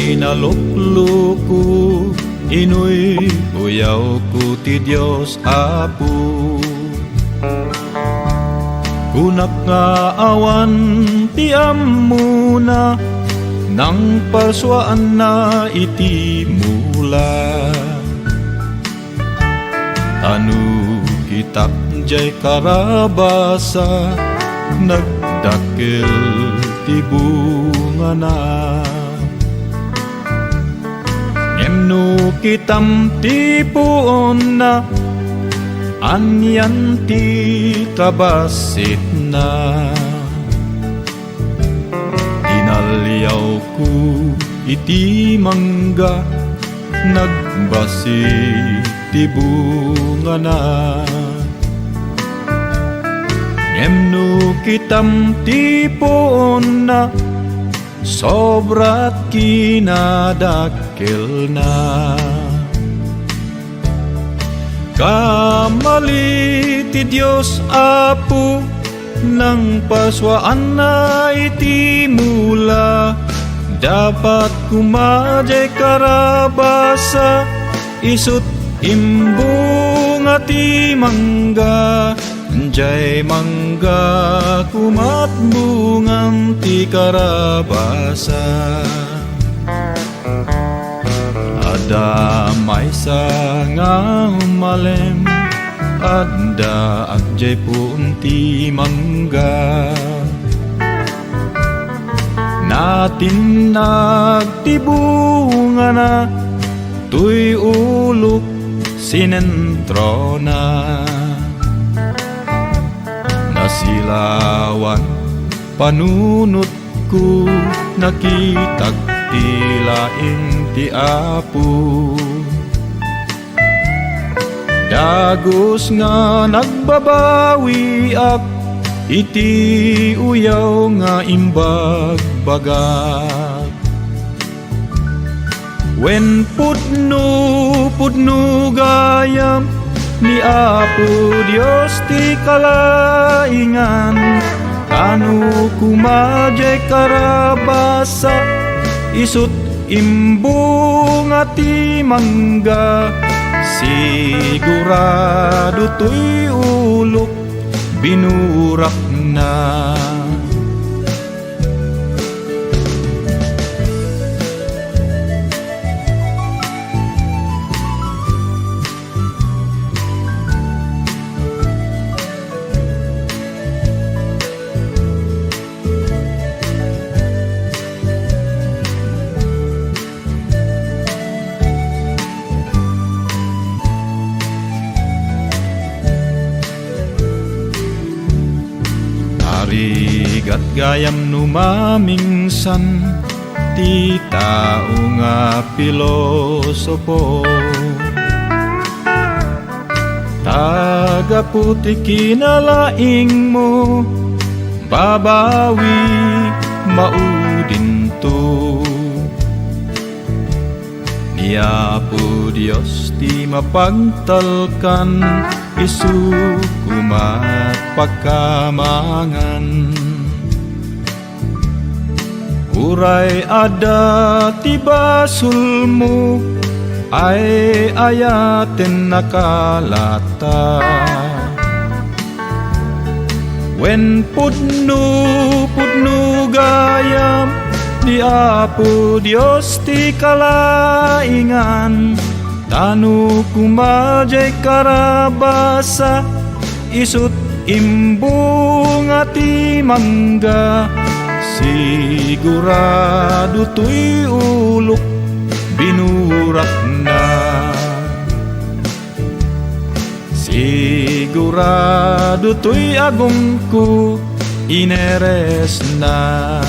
inalukluku, inoy uyaw ko ti Diyos Apo. Kunak nga awan ti amuna, nang paswaan na iti mula. Anu kitak jay karabasa, nagdakil ti bunga na. Ngem kitam ti puon na, anyan ti kabasit na. Inalyaw ko iti mangga, nagbasit ti bunga na. Ngem kitam ti puon na, sobrat kinadakkel na. Kamali ti Diyos Apo, nang paswaan na iti mula. Dapat kumajay karabasa, isut imbung ati mangga. Jay mangga kumat bungang ti karabasa. Ada may nga malem, ada agjay punti mangga. Natin nagtibunga na, tuy ulok sinentro na. Nasilawan panunot ko, nakitag tilaing ti Apo. Dagos nga nagbabawi ak, iti uyaw nga imbagbagat. Wen pudno gayam, ni Apo Dios ti kalaingan. Kanu kumajay karabasa, isut imbung ati mangga. Sigurado tuy ulok binurak na. Arigat gayam numamingsan, ti tao nga pilosopo. Tagaputi kinalaing mo, babawi maudin to. Ni Apo Dios ti mapagtalkan, isu kumat pagkamangan. Uray ada ti basul mo, ay ayaten nakalata. Wen pudno gayam, ni Apo Dios ti kalaingan. Tanu kumajay karabasa, isut imbung ati mangga. Sigurado tuy ulok binurak na. Sigurado tuy agong ko ineres na.